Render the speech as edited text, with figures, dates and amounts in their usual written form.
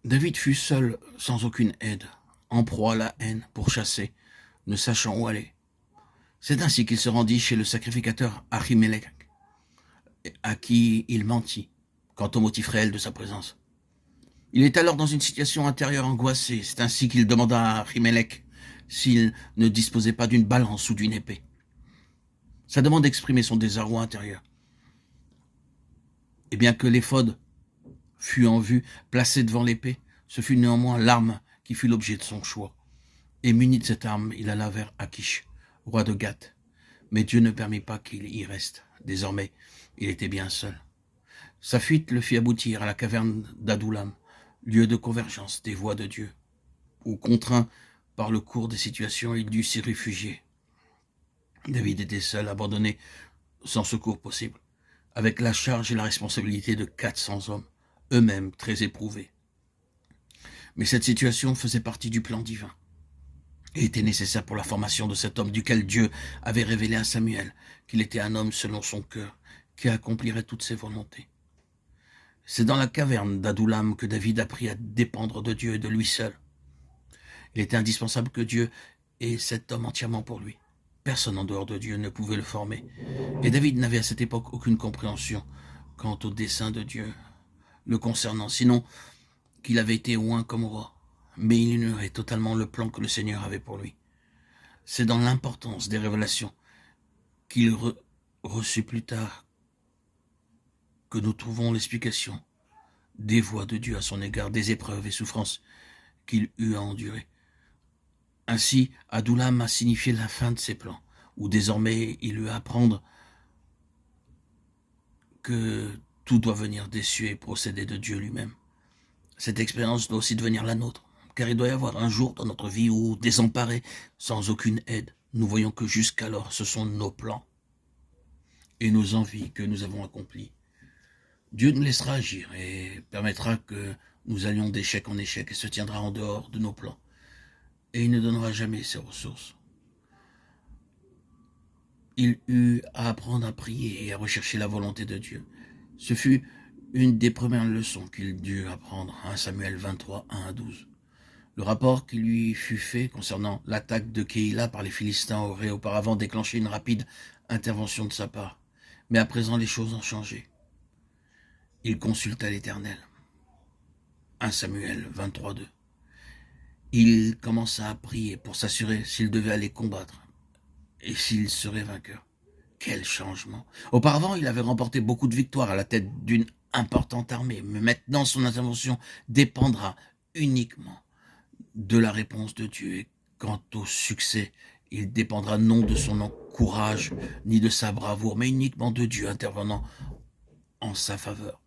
David fut seul, sans aucune aide, en proie à la haine, pourchassé, ne sachant où aller. C'est ainsi qu'il se rendit chez le sacrificateur Ahimelech, à qui il mentit, quant au motif réel de sa présence. Il est alors dans une situation intérieure angoissée. C'est ainsi qu'il demanda à Ahimelech s'il ne disposait pas d'une balance ou d'une épée. Sa demande exprimait son désarroi intérieur. Et bien que l'éphod fût en vue, placé devant l'épée, ce fut néanmoins l'arme qui fut l'objet de son choix. Et muni de cette arme, il alla vers Akish, roi de Gath. Mais Dieu ne permit pas qu'il y reste. Désormais, il était bien seul. Sa fuite le fit aboutir à la caverne d'Adoulam, lieu de convergence des voies de Dieu, où, contraint par le cours des situations, il dut s'y réfugier. David était seul, abandonné, sans secours possible, avec la charge et la responsabilité de 400 hommes, eux-mêmes très éprouvés. Mais cette situation faisait partie du plan divin et était nécessaire pour la formation de cet homme duquel Dieu avait révélé à Samuel qu'il était un homme selon son cœur, qui accomplirait toutes ses volontés. C'est dans la caverne d'Adoulam que David apprit à dépendre de Dieu et de lui seul. Il était indispensable que Dieu ait cet homme entièrement pour lui. Personne en dehors de Dieu ne pouvait le former. Et David n'avait à cette époque aucune compréhension quant au dessein de Dieu le concernant, sinon qu'il avait été oint comme roi. Mais il ignorait totalement le plan que le Seigneur avait pour lui. C'est dans l'importance des révélations qu'il reçut plus tard que nous trouvons l'explication des voies de Dieu à son égard, des épreuves et souffrances qu'il eut à endurer. Ainsi, Adoulam a signifié la fin de ses plans, où désormais il eut à apprendre que tout doit venir des cieux et procéder de Dieu lui-même. Cette expérience doit aussi devenir la nôtre, car il doit y avoir un jour dans notre vie où, désemparés, sans aucune aide, nous voyons que jusqu'alors ce sont nos plans et nos envies que nous avons accomplis. Dieu nous laissera agir et permettra que nous allions d'échec en échec et se tiendra en dehors de nos plans. Et il ne donnera jamais ses ressources. Il eut à apprendre à prier et à rechercher la volonté de Dieu. Ce fut une des premières leçons qu'il dut apprendre à Samuel 23, 1 à 12. Le rapport qui lui fut fait concernant l'attaque de Keïla par les Philistins aurait auparavant déclenché une rapide intervention de sa part. Mais à présent, les choses ont changé. Il consulta l'Éternel. 1 Samuel 23, 2. Il commença à prier pour s'assurer s'il devait aller combattre et s'il serait vainqueur. Quel changement! Auparavant, il avait remporté beaucoup de victoires à la tête d'une importante armée, mais maintenant son intervention dépendra uniquement de la réponse de Dieu. Et quant au succès, il dépendra non de son courage ni de sa bravoure, mais uniquement de Dieu intervenant en sa faveur.